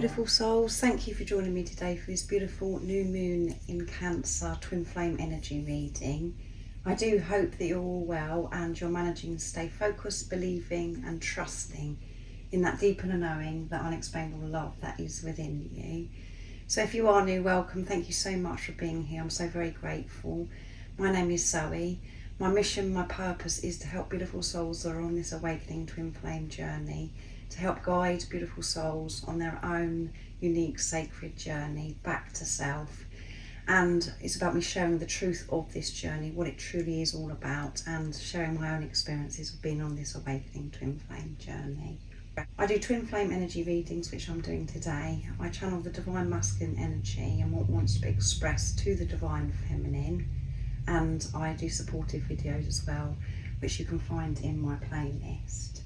beautiful souls, thank you for joining me today for this beautiful new moon in Cancer twin flame energy reading. I do hope that you're all well and you're managing to stay focused, believing and trusting in that deep inner knowing, that unexplainable love that is within you. So if you are new, welcome. Thank you so much for being here. I'm so very grateful. My name is Zoe. My mission, my purpose is to help beautiful souls that are on this awakening twin flame journey, to help guide beautiful souls on their own unique sacred journey back to self. And it's about me sharing the truth of this journey, what it truly is all about, and sharing my own experiences of being on this awakening twin flame journey. I do twin flame energy readings, which I'm doing today. I channel the divine masculine energy and what wants to be expressed to the divine feminine, and I do supportive videos as well, which you can find in my playlist.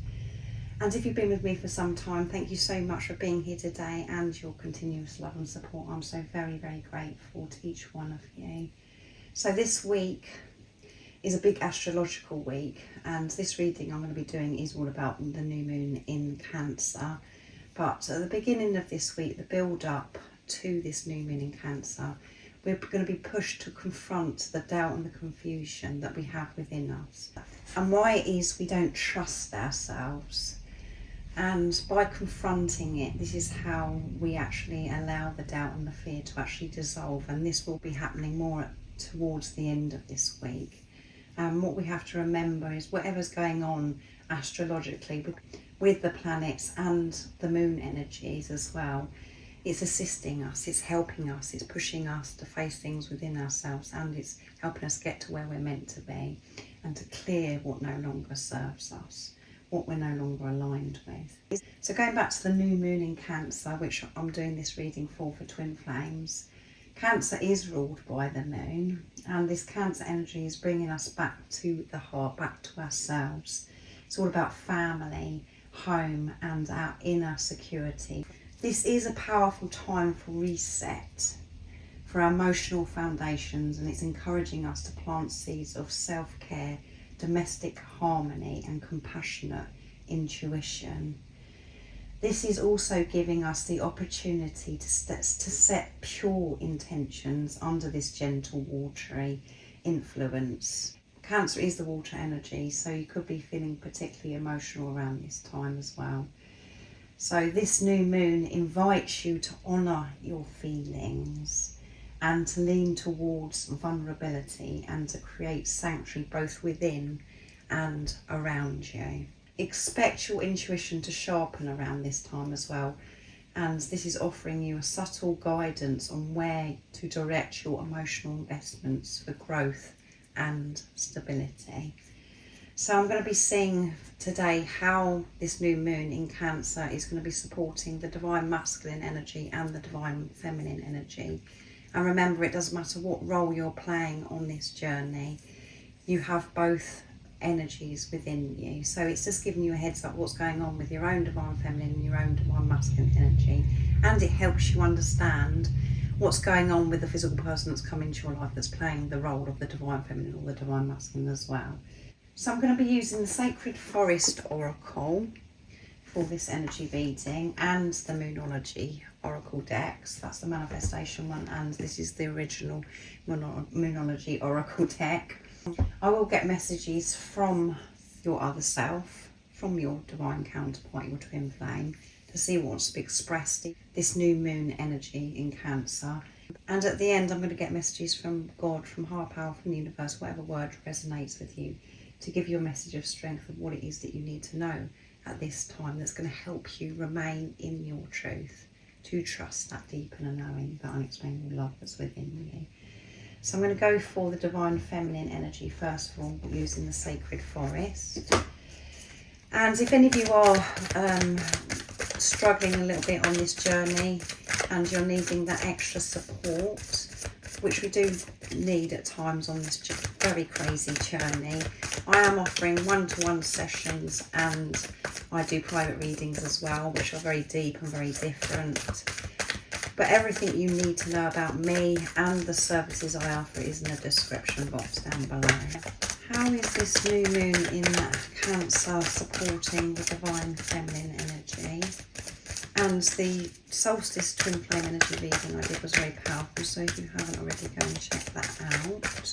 And if you've been with me for some time, thank you so much for being here today and your continuous love and support. I'm so very, very grateful to each one of you. So this week is a big astrological week, and this reading I'm going to be doing is all about the new moon in Cancer. But at the beginning of this week, the build up to this new moon in Cancer, we're going to be pushed to confront the doubt and the confusion that we have within us, and why it is we don't trust ourselves. And by confronting it, this is how we actually allow the doubt and the fear to actually dissolve, and this will be happening more towards the end of this week. What we have to remember is whatever's going on astrologically with the planets and the moon energies as well, it's assisting us, it's helping us, it's pushing us to face things within ourselves, and it's helping us get to where we're meant to be and to clear what no longer serves us, what we're no longer aligned with. So going back to the new moon in Cancer, which I'm doing this reading for twin flames, Cancer is ruled by the moon, and this Cancer energy is bringing us back to the heart, back to ourselves. It's all about family, home and our inner security. This is a powerful time for reset, for our emotional foundations, and it's encouraging us to plant seeds of self-care, domestic harmony and compassionate intuition. This is also giving us the opportunity to set pure intentions under this gentle, watery influence. Cancer is the water energy, so you could be feeling particularly emotional around this time as well. So this new moon invites you to honour your feelings and to lean towards vulnerability and to create sanctuary both within and around you. Expect your intuition to sharpen around this time as well, and this is offering you a subtle guidance on where to direct your emotional investments for growth and stability. So I'm going to be seeing today how this new moon in Cancer is going to be supporting the divine masculine energy and the divine feminine energy. And remember, it doesn't matter what role you're playing on this journey, you have both energies within you. So it's just giving you a heads up what's going on with your own divine feminine and your own divine masculine energy, and it helps you understand what's going on with the physical person that's come into your life that's playing the role of the divine feminine or the divine masculine as well. So I'm going to be using the Sacred Forest Oracle for this energy reading and the Moonology Oracle decks. That's the manifestation one, and this is the original Moonology Oracle deck. I will get messages from your other self, from your divine counterpart, your twin flame, to see what wants to be expressed, this new moon energy in Cancer. And at the end, I'm going to get messages from God, from higher power, from the universe, whatever word resonates with you, to give you a message of strength of what it is that you need to know at this time that's going to help you remain in your truth, to trust that deep inner knowing, that unexplainable love that's within you. So I'm going to go for the divine feminine energy first of all, using the Sacred Forest. And if any of you are struggling a little bit on this journey and you're needing that extra support, which we do need at times on this very crazy journey, I am offering one-to-one sessions, and I do private readings as well, which are very deep and very different. But everything you need to know about me and the services I offer is in the description box down below. How is this new moon in Cancer supporting the divine feminine energy? And the solstice twin flame energy reading I did was very powerful, so if you haven't already, go and check that out.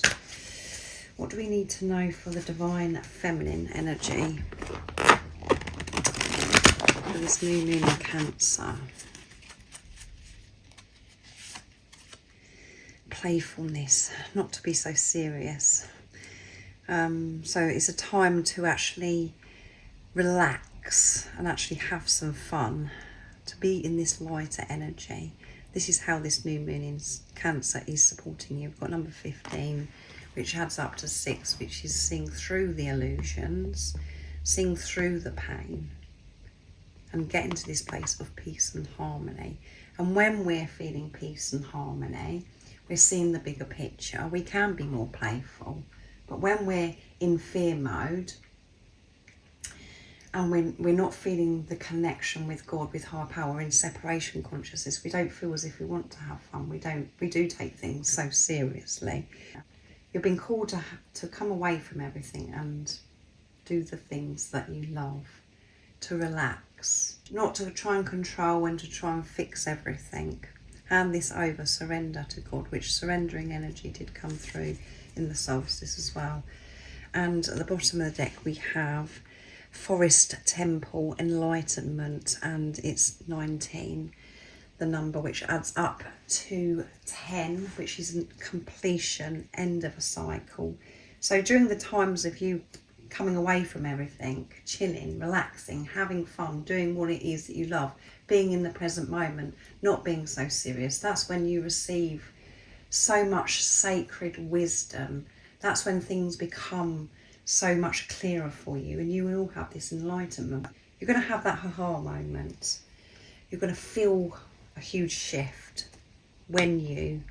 What do we need to know for the divine feminine energy for this new moon in Cancer? Playfulness, not to be so serious. So it's a time to actually relax and actually have some fun, to be in this lighter energy. This is how this new moon in Cancer is supporting you. We've got number 15, which adds up to 6, which is seeing through the illusions, seeing through the pain, and get into this place of peace and harmony. And when we're feeling peace and harmony, we're seeing the bigger picture. We can be more playful. But when we're in fear mode, and we're not feeling the connection with God, with higher power, in separation consciousness, we don't feel as if we want to have fun. We do take things so seriously. You've been called to come away from everything and do the things that you love, to relax, not to try and control and to try and fix everything. Hand this over, surrender to God, which surrendering energy did come through in the solstice as well. And at the bottom of the deck we have Forest Temple, Enlightenment, and it's 19, the number, which adds up to 10, which is completion, end of a cycle. So during the times of you coming away from everything, chilling, relaxing, having fun, doing what it is that you love, being in the present moment, not being so serious, that's when you receive so much sacred wisdom. That's when things become so much clearer for you, and you will have this enlightenment. You're going to have that ha-ha moment. You're going to feel a huge shift when you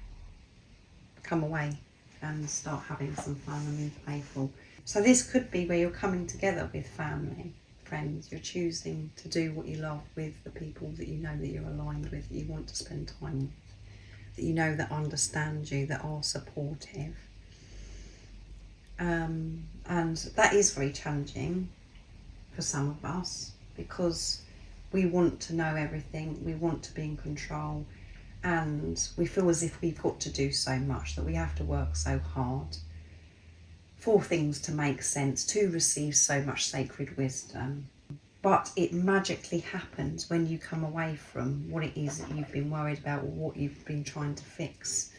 come away and start having some fun and be playful. So this could be where you're coming together with family, friends. You're choosing to do what you love with the people that you know that you're aligned with, that you want to spend time with, that you know that understand you, that are supportive. And that is very challenging for some of us, because we want to know everything, we want to be in control, and we feel as if we've got to do so much, that we have to work so hard for things to make sense, to receive so much sacred wisdom. But it magically happens when you come away from what it is that you've been worried about, or what you've been trying to fix,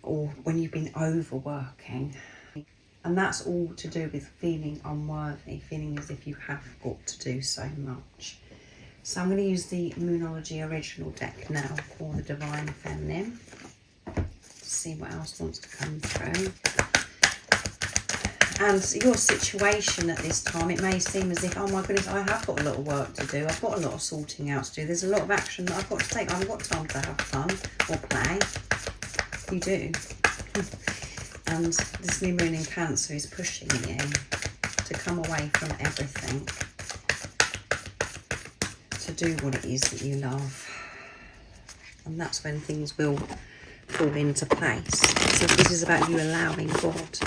or when you've been overworking. And that's all to do with feeling unworthy, feeling as if you have got to do so much. So I'm going to use the Moonology Original Deck now for the Divine Feminine. See what else wants to come through. And your situation at this time, it may seem as if, oh my goodness, I have got a lot of work to do. I've got a lot of sorting out to do. There's a lot of action that I've got to take. I haven't got time to have fun or play. You do. And this new moon in Cancer is pushing you to come away from everything, to do what it is that you love. And that's when things will fall into place. So this is about you allowing God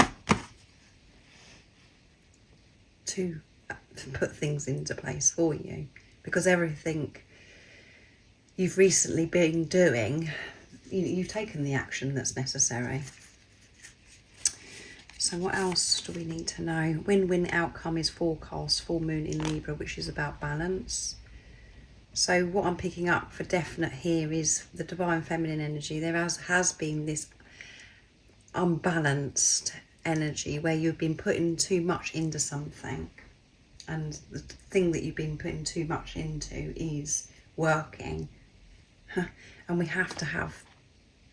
to put things into place for you, because everything you've recently been doing, you've taken the action that's necessary. So what else do we need to know? Win-win outcome is forecast, full moon in Libra, which is about balance. So what I'm picking up for definite here is the divine feminine energy. There has been this unbalanced energy where you've been putting too much into something, and the thing that you've been putting too much into is working. And we have to have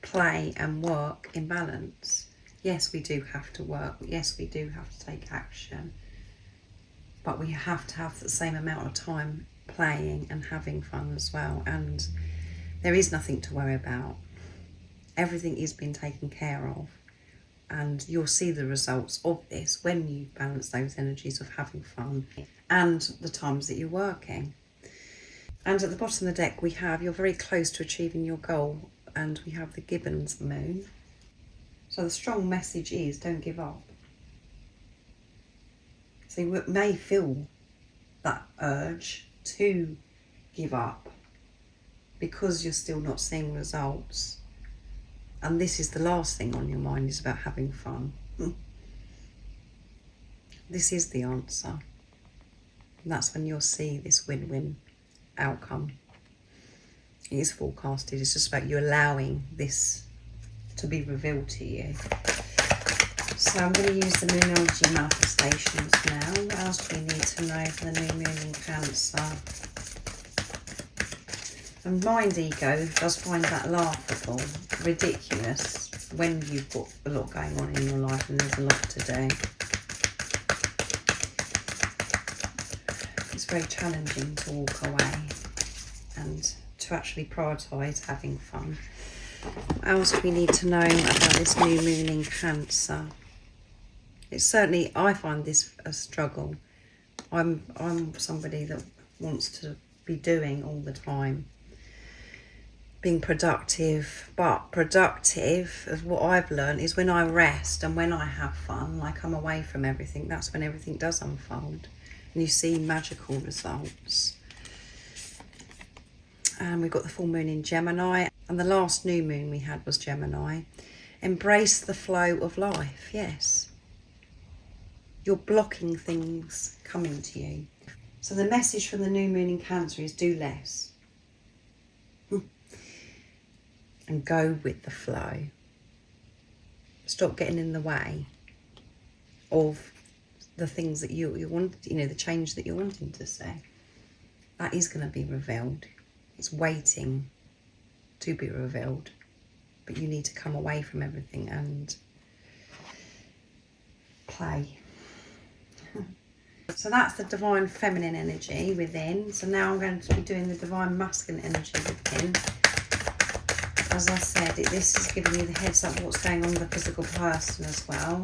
play and work in balance. Yes, we do have to work. Yes, we do have to take action. But we have to have the same amount of time playing and having fun as well. And there is nothing to worry about. Everything is being taken care of. And you'll see the results of this when you balance those energies of having fun and the times that you're working. And at the bottom of the deck we have, you're very close to achieving your goal, and we have the Gibbons moon. So the strong message is, don't give up. So you may feel that urge to give up, because you're still not seeing results, and this is the last thing on your mind, is about having fun. This is the answer. And that's when you'll see this win-win outcome. It is forecasted. It's just about you allowing this to be revealed to you. So I'm going to use the Moonology manifestations now. What else do we need to know for the new moon in Cancer? And mind ego does find that laughable, ridiculous, when you've got a lot going on in your life and there's a lot to do. It's very challenging to walk away and to actually prioritise having fun. What else do we need to know about this new moon in Cancer? It's certainly, I find this a struggle. I'm somebody that wants to be doing all the time, being productive, but productive, as what I've learned, is when I rest and when I have fun, like I'm away from everything, that's when everything does unfold and you see magical results. And we've got the full moon in Gemini, and the last new moon we had was Gemini. Embrace the flow of life. Yes, you're blocking things coming to you. So the message from the new moon in Cancer is do less and go with the flow. Stop getting in the way of the things that you want, the change that you're wanting to see. That is going to be revealed. It's waiting to be revealed, but you need to come away from everything and play. So that's the divine feminine energy within. So now I'm going to be doing the divine masculine energy within. As I said, this is giving you the heads up what's going on with the physical person as well.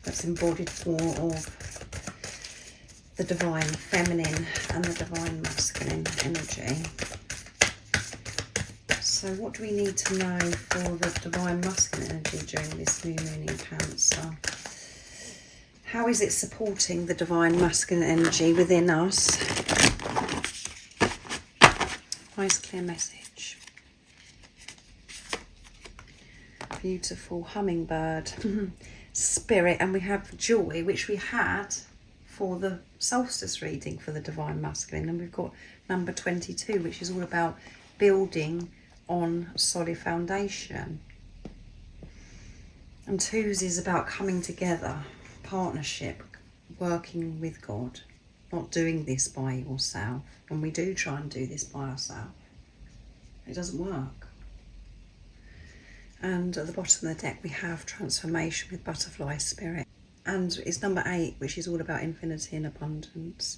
That's embodied form of the divine feminine and the divine masculine energy. So what do we need to know for the divine masculine energy during this new moon in Cancer? How is it supporting the divine masculine energy within us? Nice clear message. Beautiful hummingbird. Spirit, and we have joy, which we had for the solstice reading for the divine masculine, and we've got number 22, which is all about building on solid foundation, and 2s is about coming together, partnership, working with God, not doing this by yourself. And we do try and do this by ourselves, it doesn't work. And at the bottom of the deck we have transformation with butterfly spirit, and it's number 8, which is all about infinity and abundance.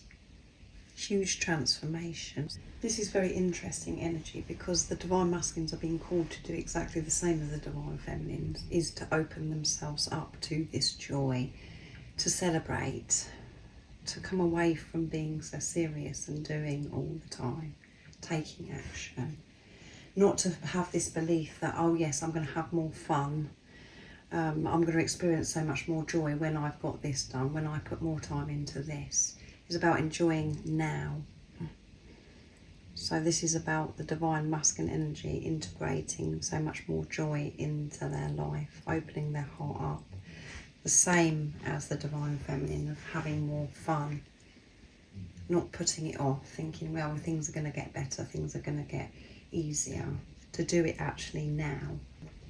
Huge transformation. This is very interesting energy, because the divine masculines are being called to do exactly the same as the divine feminines, is to open themselves up to this joy, to celebrate, to come away from being so serious and doing all the time, taking action. Not to have this belief that, oh yes, I'm going to have more fun, I'm going to experience so much more joy when I've got this done, when I put more time into this. It's about enjoying now. So this is about the divine masculine energy integrating so much more joy into their life, opening their heart up. The same as the divine feminine, of having more fun, not putting it off, thinking, well, things are going to get better, things are going to get easier, to do it actually now.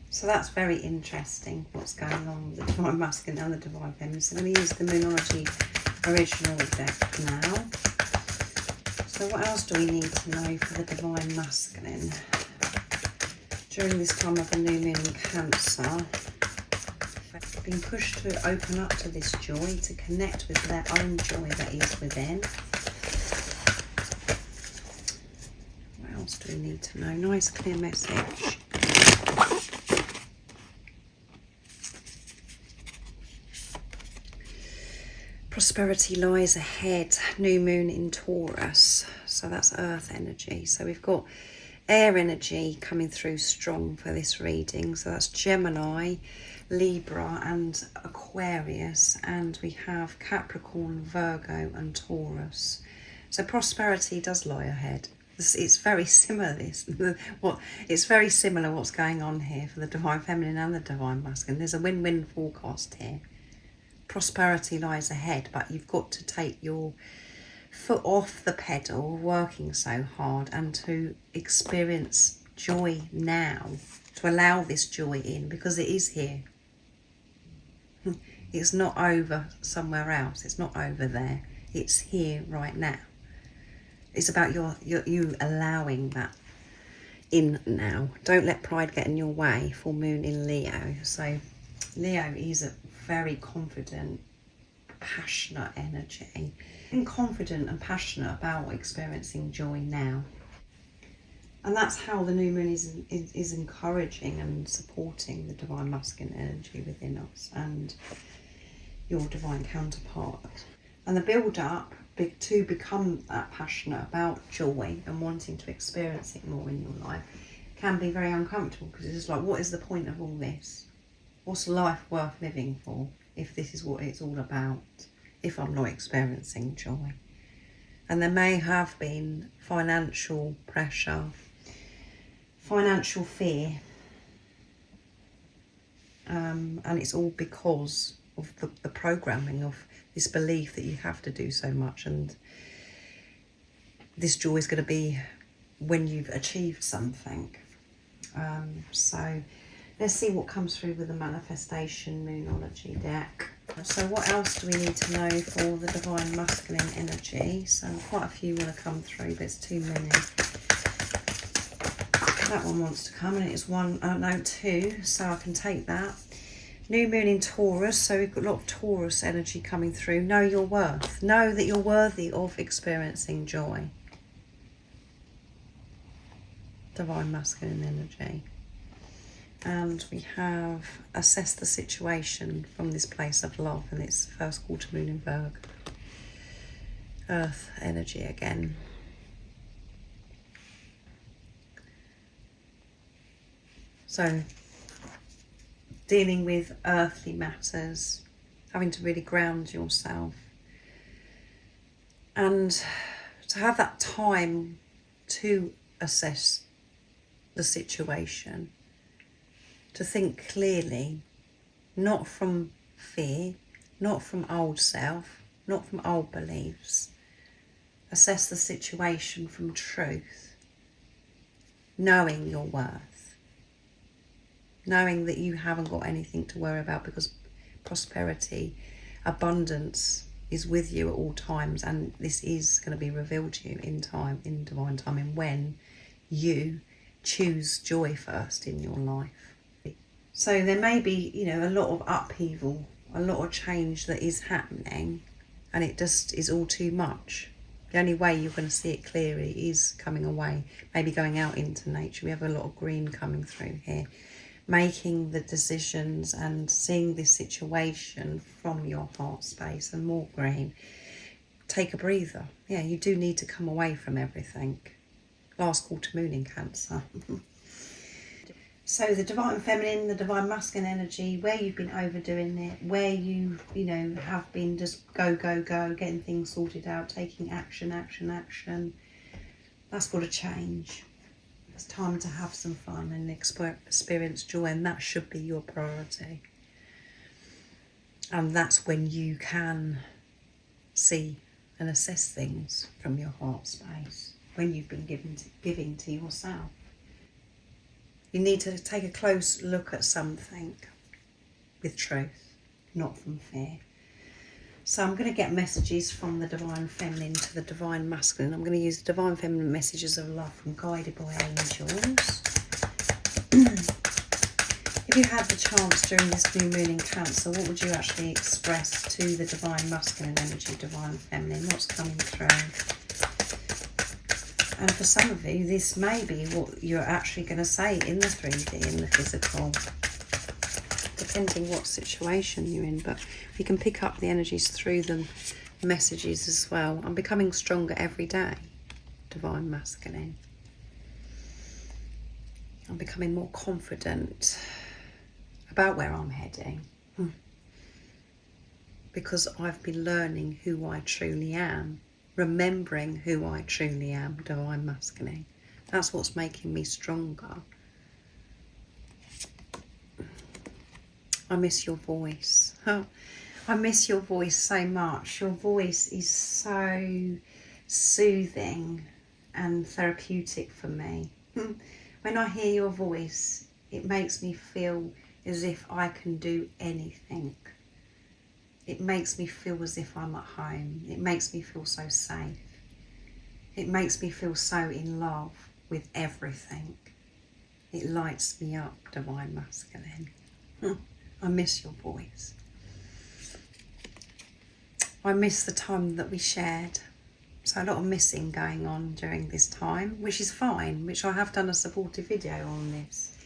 So that's very interesting, what's going on with the divine masculine and the divine feminine. So I'm going to use the Moonology original deck now. So what else do we need to know for the divine masculine during this time of the new moon in Cancer? They've been pushed to open up to this joy, to connect with their own joy that is within. What else do we need to know? Nice clear message. Prosperity lies ahead. New moon in Taurus, so that's earth energy. So we've got air energy coming through strong for this reading. So that's Gemini, Libra and Aquarius, and we have Capricorn, Virgo and Taurus. So prosperity does lie ahead. It's very similar, it's very similar what's going on here for the Divine Feminine and the Divine Masculine. There's a win-win forecast here. Prosperity lies ahead, but you've got to take your foot off the pedal, working so hard, and to experience joy now, to allow this joy in, because it is here. It's not over somewhere else. It's not over there. It's here right now. It's about you allowing that in now. Don't let pride get in your way. Full moon in Leo. So Leo is a very confident, passionate energy. And confident and passionate about experiencing joy now. And that's how the new moon is encouraging and supporting the divine masculine energy within us and your divine counterpart. And the build up to become that passionate about joy and wanting to experience it more in your life can be very uncomfortable, because it's like, what is the point of all this? What's life worth living for if this is what it's all about, if I'm not experiencing joy? And there may have been financial pressure, financial fear, and it's all because of the programming of this belief that you have to do so much, and this joy is going to be when you've achieved something. So let's see what comes through with the manifestation Moonology deck. So what else do we need to know for the divine masculine energy? So quite a few want to come through, but it's too many. That one wants to come, and it's two, so I can take that. New moon in Taurus, so we've got a lot of Taurus energy coming through. Know your worth. Know that you're worthy of experiencing joy. Divine masculine energy. And we have assess the situation from this place of love, and it's first quarter moon in Virgo. Earth energy again. So dealing with earthly matters, having to really ground yourself, and to have that time to assess the situation, to think clearly, not from fear, not from old self, not from old beliefs. Assess the situation from truth, knowing your worth, knowing that you haven't got anything to worry about, because prosperity, abundance is with you at all times, and this is going to be revealed to you in time, in divine timing, when you choose joy first in your life. So there may be, a lot of upheaval, a lot of change that is happening, and it just is all too much. The only way you're going to see it clearly is coming away, maybe going out into nature. We have a lot of green coming through here. Making the decisions and seeing this situation from your heart space, and more green. Take a breather. Yeah, you do need to come away from everything. Last quarter moon in Cancer. So the divine feminine, the divine masculine energy, where you've been overdoing it, where you have been just go, getting things sorted out, taking action. That's got to change. It's time to have some fun and experience joy, and that should be your priority. And that's when you can see and assess things from your heart space, when you've been giving to yourself. You need to take a close look at something with truth, not from fear. So I'm going to get messages from the divine feminine to the divine masculine. I'm going to use the divine feminine messages of love from Guided by Angels. If you had the chance during this new moon in Cancer, what would you actually express to the divine masculine energy, divine feminine? What's coming through? And for some of you, this may be what you're actually going to say in the 3D, in the physical, depending what situation you're in. But you can pick up the energies through the messages as well. I'm becoming stronger every day, divine masculine. I'm becoming more confident about where I'm heading, because I've been learning who I truly am remembering who I truly am, divine masculine. That's what's making me stronger. I miss your voice. I miss your voice so much. Your voice is so soothing and therapeutic for me. When I hear your voice, it makes me feel as if I can do anything. It makes me feel as if I'm at home. It makes me feel so safe. It makes me feel so in love with everything. It lights me up, divine masculine. I miss your voice. I miss the time that we shared. So a lot of missing going on during this time, which is fine, which I have done a supportive video on this.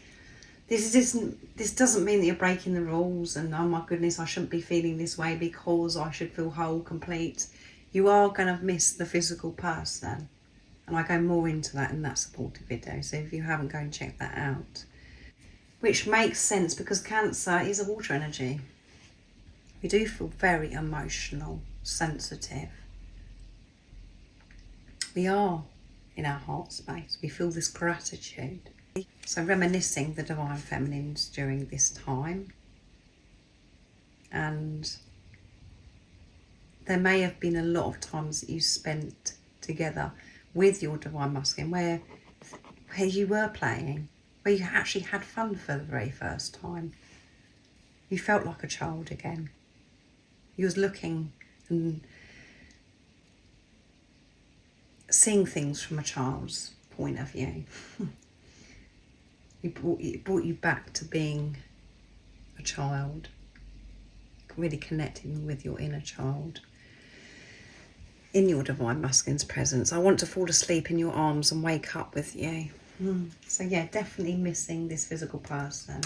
This doesn't mean that you're breaking the rules and, oh my goodness, I shouldn't be feeling this way because I should feel whole, complete. You are going to miss the physical person. And I go more into that in that supportive video. So if you haven't, go and check that out. Which makes sense because Cancer is a water energy. We do feel very emotional, sensitive. We are in our heart space. We feel this gratitude. So reminiscing the divine feminines during this time. And there may have been a lot of times that you spent together with your divine masculine where you were playing, where you actually had fun for the very first time. You felt like a child again. You was looking and seeing things from a child's point of view. It brought you back to being a child, really connecting with your inner child in your divine masculine's presence. I want to fall asleep in your arms and wake up with you. So yeah, definitely missing this physical person.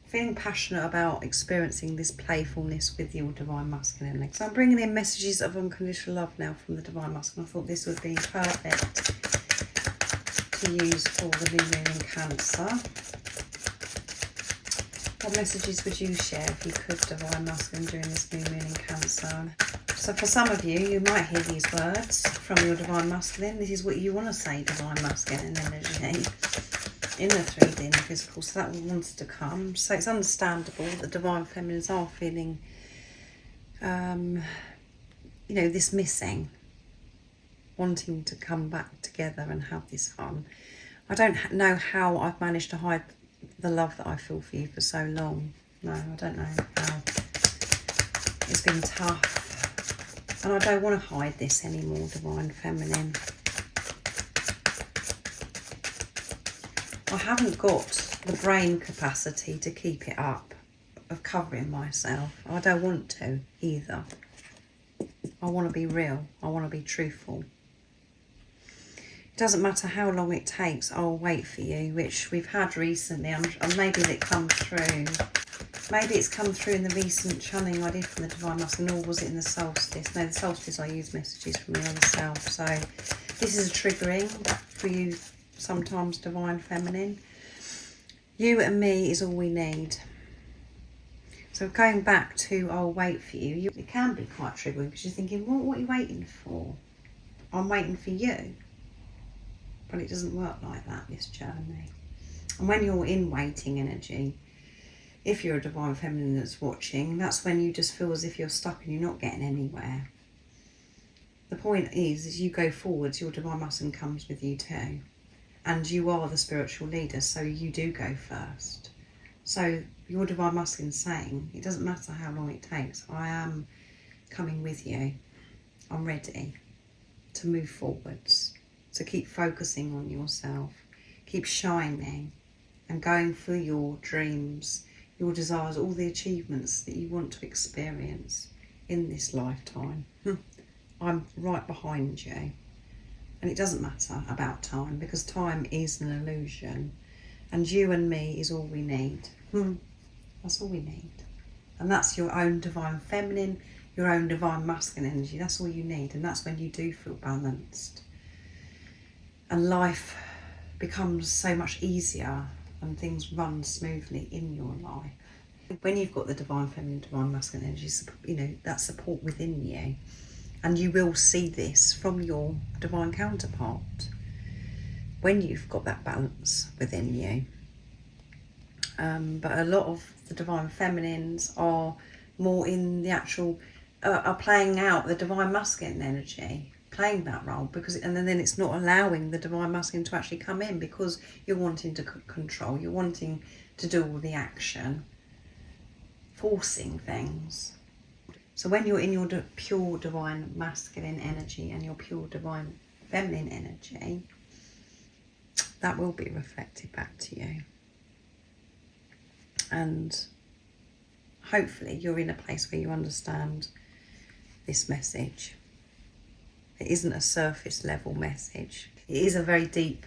Feeling passionate about experiencing this playfulness with your divine masculine. So I'm bringing in messages of unconditional love now from the divine masculine. I thought this would be perfect to use for the new moon in Cancer. What messages would you share if you could, divine masculine, during this new moon in Cancer? So for some of you, you might hear these words from your divine masculine. This is what you want to say, divine masculine energy, in the 3D and the physical. So that one wants to come. So it's understandable that divine feminines are feeling, this missing, wanting to come back together and have this fun. I don't know how I've managed to hide the love that I feel for you for so long. No, I don't know how. It's been tough. And I don't want to hide this anymore, divine feminine. I haven't got the brain capacity to keep it up, of covering myself. I don't want to either. I want to be real. I want to be truthful. It doesn't matter how long it takes, I'll wait for you, which we've had recently. And maybe it comes through. Maybe it's come through in the recent channeling I did from the divine masculine, or was it in the solstice? No, the solstice I use messages from the other self. So this is a triggering for you sometimes, divine feminine. You and me is all we need. So going back to I'll wait for you, it can be quite triggering because you're thinking, what are you waiting for? I'm waiting for you. But it doesn't work like that, this journey. And when you're in waiting energy, if you're a divine feminine that's watching, that's when you just feel as if you're stuck and you're not getting anywhere. The point is you go forwards, your divine masculine comes with you too. And you are the spiritual leader, so you do go first. So your divine masculine saying, it doesn't matter how long it takes, I am coming with you. I'm ready to move forwards. So keep focusing on yourself, keep shining and going for your dreams, your desires, all the achievements that you want to experience in this lifetime. I'm right behind you. And it doesn't matter about time, because time is an illusion. And you and me is all we need. That's all we need. And that's your own divine feminine, your own divine masculine energy. That's all you need. And that's when you do feel balanced. And life becomes so much easier and things run smoothly in your life. When you've got the divine feminine, divine masculine energy, that support within you, And you will see this from your divine counterpart when you've got that balance within you. But a lot of the divine feminines are more in the actual, are playing out the divine masculine energy, playing that role, and then it's not allowing the divine masculine to actually come in, because you're wanting to control, you're wanting to do all the action, forcing things. So when you're in your pure divine masculine energy and your pure divine feminine energy, that will be reflected back to you. And hopefully you're in a place where you understand this message. It isn't a surface level message. It is a very deep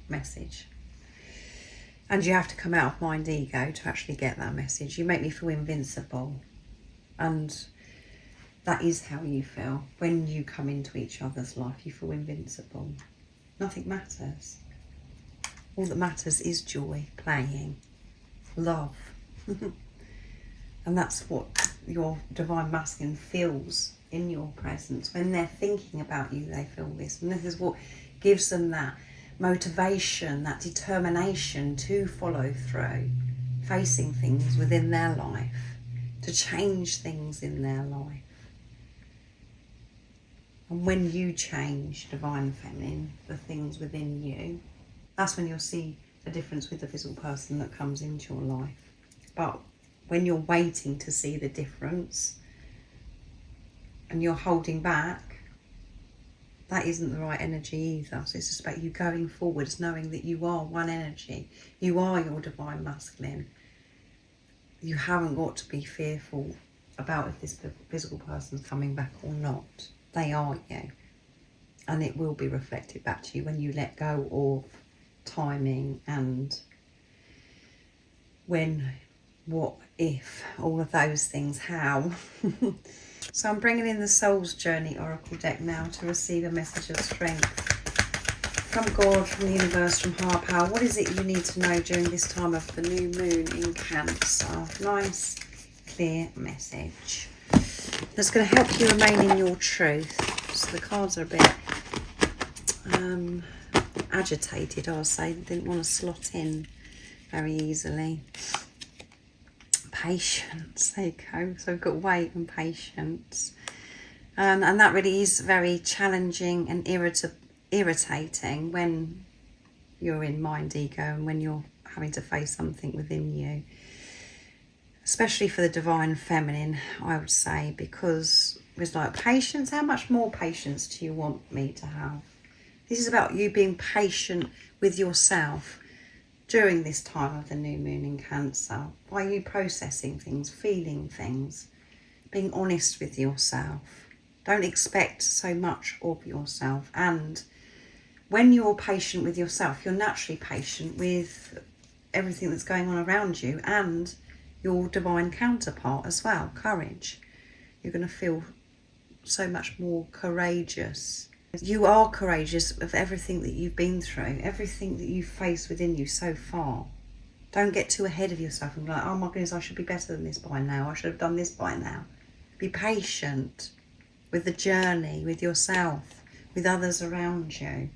message. And you have to come out of mind ego to actually get that message. You make me feel invincible. And that is how you feel. When you come into each other's life, you feel invincible. Nothing matters. All that matters is joy, playing, love. And that's what your divine masculine feels in your presence. When they're thinking about you, they feel this. And this is what gives them that motivation, that determination to follow through, facing things within their life, to change things in their life. And when you change divine feminine, the things within you, that's when you'll see the difference with the physical person that comes into your life. But when you're waiting to see the difference and you're holding back, that isn't the right energy either. So it's just about you going forwards, knowing that you are one energy. You are your divine masculine. You haven't got to be fearful about if this physical person's coming back or not. They are you. And it will be reflected back to you when you let go of timing and when, what, if, all of those things, how. So I'm bringing in the Soul's Journey Oracle deck now to receive a message of strength from God, from the universe, from higher power. What is it you need to know during this time of the new moon in Cancer? Nice, clear message that's going to help you remain in your truth. So the cards are a bit agitated, I'll say. They didn't want to slot in very easily. Patience, there you go. So we've got wait and patience. And that really is very challenging and irritating when you're in mind ego and when you're having to face something within you. Especially for the divine feminine, I would say, because it's like, patience, how much more patience do you want me to have? This is about you being patient with yourself during this time of the new moon in Cancer. By you processing things, feeling things, being honest with yourself. Don't expect so much of yourself. And when you're patient with yourself, you're naturally patient with everything that's going on around you and your divine counterpart as well, courage. You're going to feel so much more courageous. You are courageous of everything that you've been through, everything that you've faced within you so far. Don't get too ahead of yourself and be like, oh my goodness, I should be better than this by now. I should have done this by now. Be patient with the journey, with yourself, with others around you.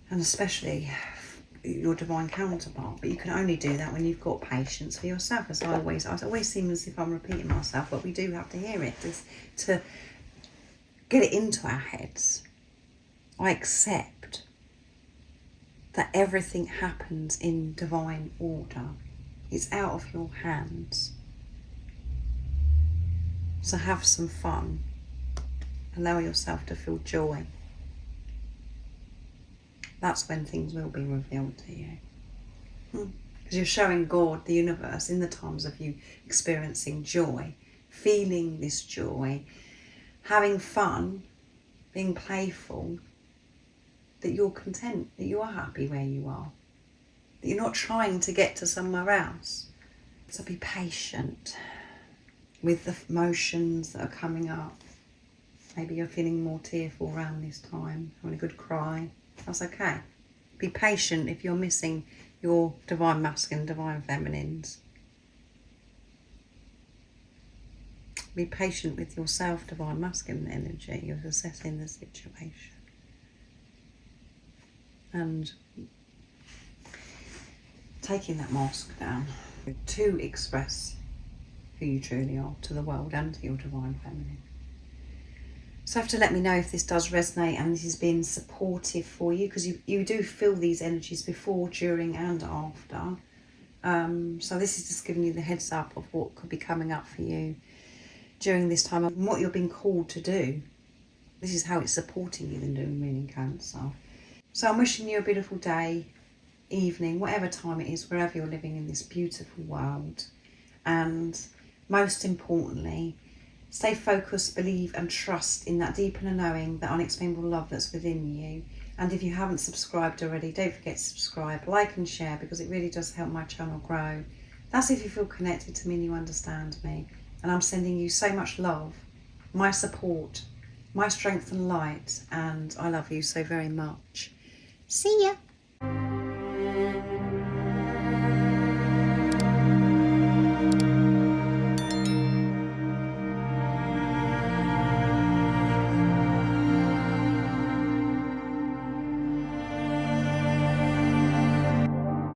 And especially your divine counterpart. But you can only do that when you've got patience for yourself. As I always seem as if I'm repeating myself, but we do have to hear it to get it into our heads. I accept that everything happens in divine order. It's out of your hands. So have some fun. Allow yourself to feel joy. That's when things will be revealed to you. Because you're showing God, the universe, in the times of you experiencing joy, feeling this joy, having fun, being playful, that you're content, that you are happy where you are, that you're not trying to get to somewhere else. So be patient with the emotions that are coming up. Maybe you're feeling more tearful around this time, having a good cry. That's okay. Be patient if you're missing your divine masculine, divine feminines. Be patient with yourself, Divine Masculine energy. You're assessing the situation. And taking that mask down to express who you truly are to the world and to your Divine Feminine. So have to let me know if this does resonate and this has been supportive for you, because you do feel these energies before, during and after. So this is just giving you the heads up of what could be coming up for you during this time and what you're being called to do. This is how it's supporting you, the new moon in Cancer. So I'm wishing you a beautiful day, evening, whatever time it is, wherever you're living in this beautiful world. And most importantly, stay focused, believe and trust in that deep inner knowing, that unexplainable love that's within you. And if you haven't subscribed already, don't forget to subscribe, like and share, because it really does help my channel grow. That's if you feel connected to me and you understand me. And I'm sending you so much love, my support, my strength and light, and I love you so very much. See ya!